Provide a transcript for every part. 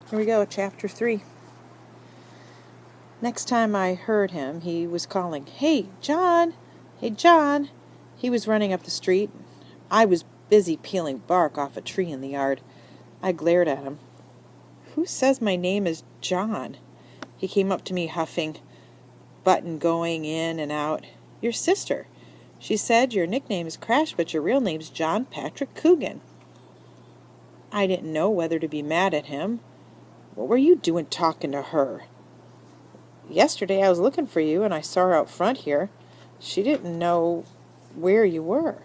Here we go, chapter 3. Next time I heard him, he was calling, "Hey, John! Hey, John!" He was running up the street. I was busy peeling bark off a tree in the yard. I glared at him. "Who says my name is John?" He came up to me huffing, button going in and out. "Your sister. She said your nickname is Crash, but your real name's John Patrick Coogan." I didn't know whether to be mad at him. "What were you doing talking to her?" "Yesterday I was looking for you, and I saw her out front here. She didn't know where you were."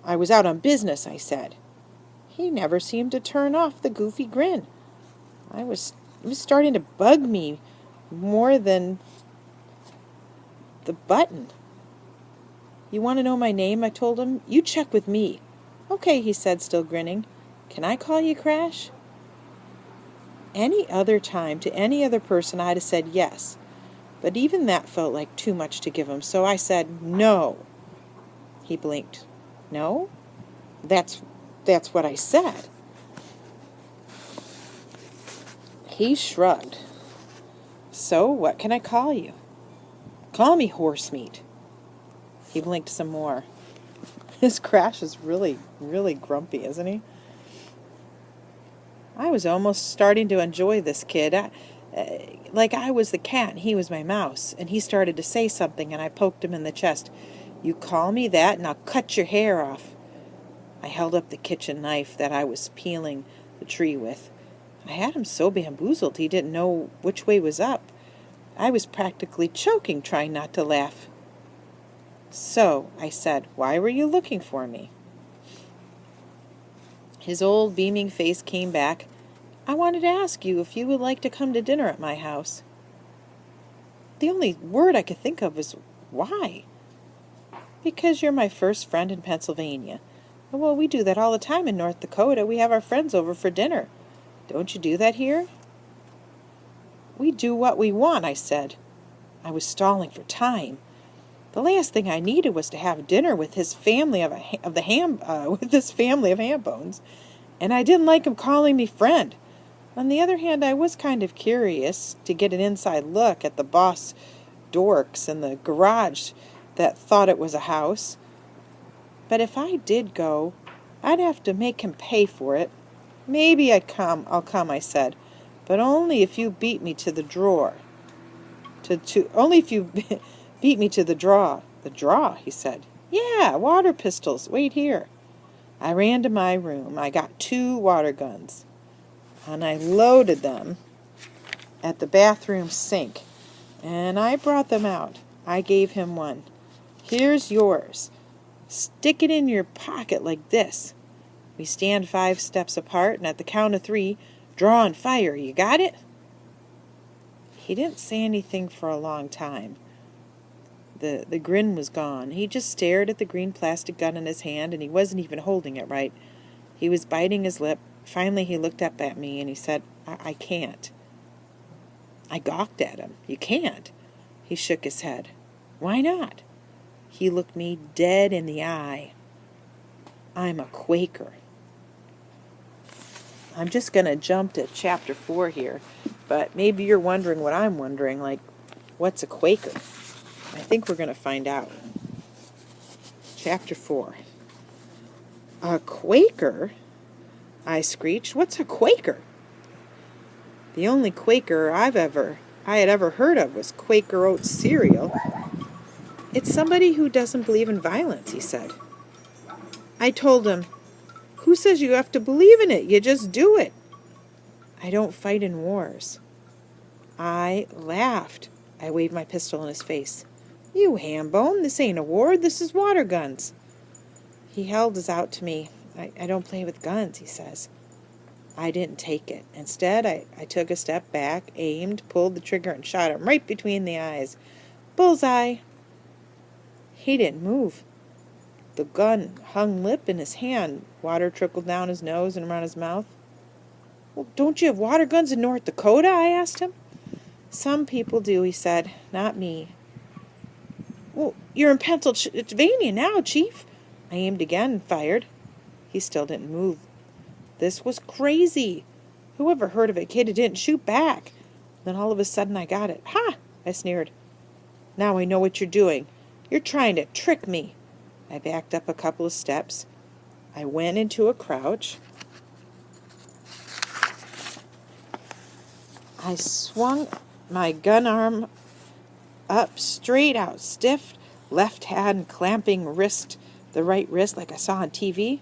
"I was out on business," I said. He never seemed to turn off the goofy grin. It was starting to bug me more than the button. "You want to know my name?" I told him. "You check with me." "Okay," he said, still grinning. "Can I call you Crash?" Any other time, to any other person, I'd have said yes. But even that felt like too much to give him, so I said, "No." He blinked. "No? That's what I said." He shrugged. "So, what can I call you?" "Call me Horsemeat." He blinked some more. His Crash is really, really grumpy, isn't he? I was almost starting to enjoy this kid. Like I was the cat and he was my mouse. And he started to say something and I poked him in the chest. "You call me that and I'll cut your hair off." I held up the kitchen knife that I was peeling the tree with. I had him so bamboozled he didn't know which way was up. I was practically choking, trying not to laugh. "So," I said, "why were you looking for me?" His old beaming face came back. "I wanted to ask you if you would like to come to dinner at my house." The only word I could think of was, "Why?" "Because you're my first friend in Pennsylvania." "Well, we do that all the time in North Dakota. We have our friends over for dinner. Don't you do that here?" "We do what we want," I said. I was stalling for time. The last thing I needed was to have dinner with his family of this family of ham bones, and I didn't like him calling me friend. On the other hand, I was kind of curious to get an inside look at the boss dorks in the garage that thought it was a house. But if I did go, I'd have to make him pay for it. "Maybe I'll come," I said, "but only if you beat me to the drawer." Only if you beat me to the draw." "The draw?" he said. "Yeah, water pistols. Wait here." I ran to my room. I got 2 water guns, and I loaded them at the bathroom sink, and I brought them out. I gave him one. "Here's yours. Stick it in your pocket like this. We stand 5 steps apart, and at the count of 3, draw and fire. You got it?" He didn't say anything for a long time. The grin was gone. He just stared at the green plastic gun in his hand, and he wasn't even holding it right. He was biting his lip. Finally, he looked up at me, and he said, I can't." I gawked at him. "You can't?" He shook his head. "Why not?" He looked me dead in the eye. "I'm a Quaker." I'm just going to jump to chapter 4 here, but maybe you're wondering what I'm wondering, like, what's a Quaker? I think we're going to find out. Chapter 4. "A Quaker?" I screeched. "What's a Quaker?" The only Quaker I had ever heard of was Quaker Oats cereal. "It's somebody who doesn't believe in violence," he said. I told him, "Who says you have to believe in it? You just do it." "I don't fight in wars." I laughed. I waved my pistol in his face. "You hambone, this ain't a war, this is water guns." He held his out to me. I don't play with guns," he says. I didn't take it. Instead, I took a step back, aimed, pulled the trigger, and shot him right between the eyes. Bullseye! He didn't move. The gun hung limp in his hand. Water trickled down his nose and around his mouth. "Well, don't you have water guns in North Dakota?" I asked him. "Some people do," he said. "Not me." "Well, you're in Pennsylvania now, Chief." I aimed again and fired. He still didn't move. This was crazy. Who ever heard of a kid who didn't shoot back? Then all of a sudden I got it. Ha! I sneered. Now I know what you're doing. You're trying to trick me. I backed up a couple of steps. I went into a crouch. I swung my gun arm up, straight out, stiff, left hand clamping the right wrist like I saw on TV.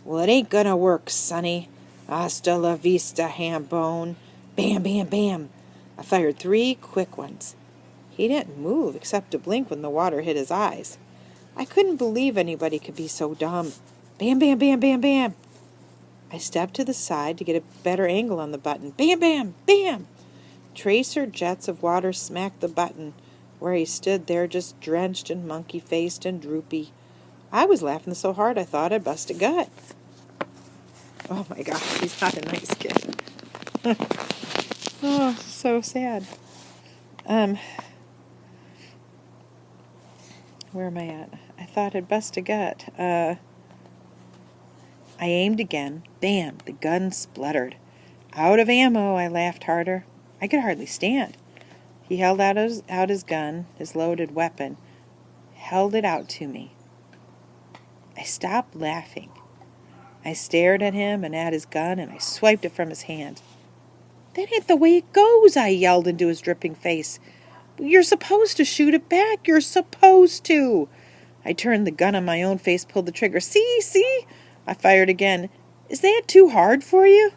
Well, it ain't gonna work, sonny. Hasta la vista, ham bone. Bam, bam, bam. I fired 3 quick ones. He didn't move except to blink when the water hit his eyes. I couldn't believe anybody could be so dumb. Bam, bam, bam, bam, bam. I stepped to the side to get a better angle on the button. Bam, bam, bam. Tracer jets of water smacked the button, where he stood there just drenched and monkey-faced and droopy. I was laughing so hard I thought I'd bust a gut. Oh my gosh, he's not a nice kid. Oh, so sad. Where am I at? I thought I'd bust a gut. I aimed again. Bam! The gun spluttered. Out of ammo, I laughed harder. I could hardly stand. He held out his gun, his loaded weapon, held it out to me. I stopped laughing. I stared at him and at his gun, and I swiped it from his hand. That ain't the way it goes, I yelled into his dripping face. You're supposed to shoot it back. You're supposed to. I turned the gun on my own face, pulled the trigger. See? I fired again. Is that too hard for you?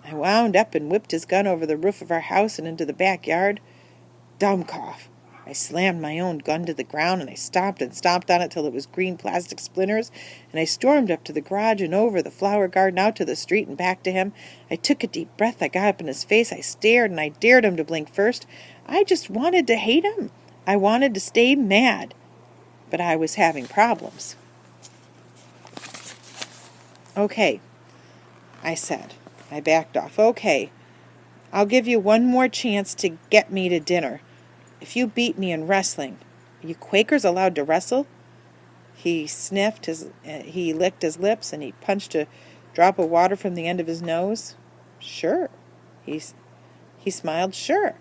I wound up and whipped his gun over the roof of our house and into the backyard. Dumb cough. I slammed my own gun to the ground, and I stomped and stomped on it till it was green plastic splinters, and I stormed up to the garage and over the flower garden out to the street and back to him. I took a deep breath. I got up in his face. I stared, and I dared him to blink first. I just wanted to hate him. I wanted to stay mad. But I was having problems. Okay, I said. I backed off. Okay, I'll give you one more chance to get me to dinner. If you beat me in wrestling. Are you Quakers allowed to wrestle? He sniffed, he licked his lips, and he punched a drop of water from the end of his nose. Sure. He smiled. Sure.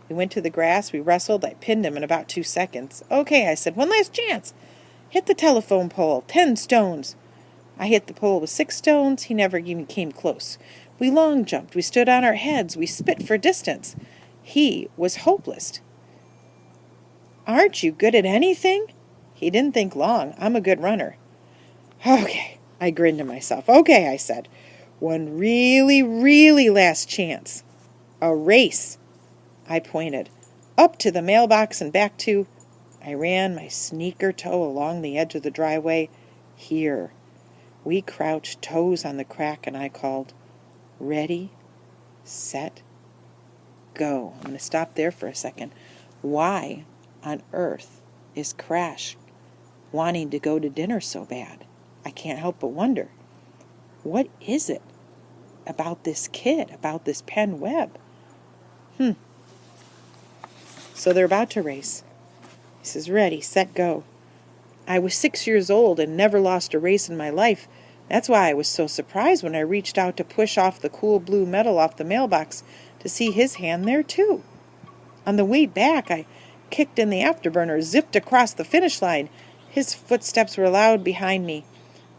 We went to the grass. We wrestled. I pinned him in about 2 seconds. Okay, I said, one last chance. Hit the telephone pole. 10 stones. I hit the pole with 6 stones. He never even came close. We long jumped. We stood on our heads. We spit for distance. He was hopeless. Aren't you good at anything? He didn't think long. I'm a good runner. Okay, I grinned to myself. Okay, I said. One really, really last chance. A race. I pointed. Up to the mailbox and back to... I ran my sneaker toe along the edge of the driveway. Here. We crouched, toes on the crack, and I called, ready, set, go. I'm going to stop there for a second. Why on earth is Crash wanting to go to dinner so bad? I can't help but wonder. What is it about this kid, about this Penn Webb? So they're about to race. He says, ready, set, go. I was 6 years old and never lost a race in my life. That's why I was so surprised when I reached out to push off the cool blue metal off the mailbox to see his hand there too. On the way back, I kicked in the afterburner, zipped across the finish line. His footsteps were loud behind me.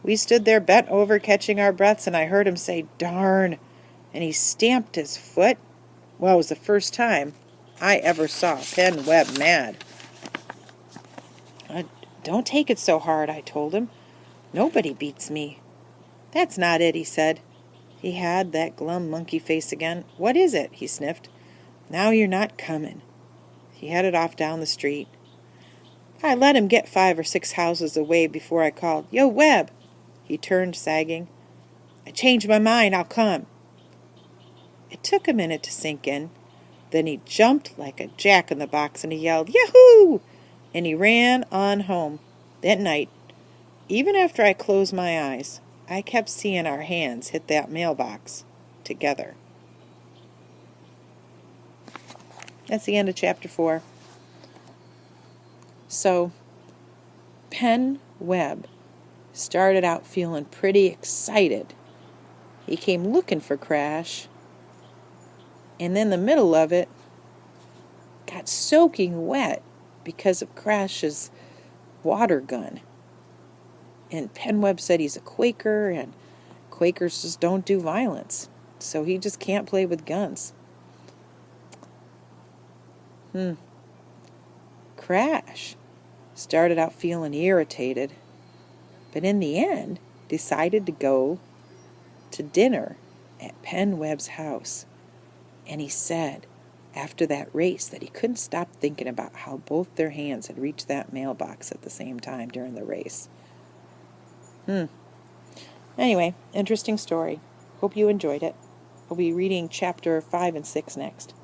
We stood there bent over, catching our breaths, and I heard him say, darn, and he stamped his foot. Well, it was the first time I ever saw Penn Webb mad. Don't take it so hard, I told him. Nobody beats me. That's not it, he said. He had that glum monkey face again. What is it? He sniffed. Now you're not coming. He headed off down the street. I let him get 5 or 6 houses away before I called, Yo, Webb! He turned, sagging. I changed my mind. I'll come. It took a minute to sink in. Then he jumped like a jack-in-the-box and he yelled, Yahoo! And he ran on home. That night, even after I closed my eyes, I kept seeing our hands hit that mailbox together. That's the end of chapter 4. So, Penn Webb started out feeling pretty excited he came looking for Crash, and in the middle of it, got soaking wet because of Crash's water gun. And Penweb said he's a Quaker, and Quakers just don't do violence, so he just can't play with guns. Crash started out feeling irritated, but in the end decided to go to dinner at Penweb's house. And he said after that race that he couldn't stop thinking about how both their hands had reached that mailbox at the same time during the race. Anyway, interesting story. Hope you enjoyed it. We'll be reading chapter 5 and 6 next.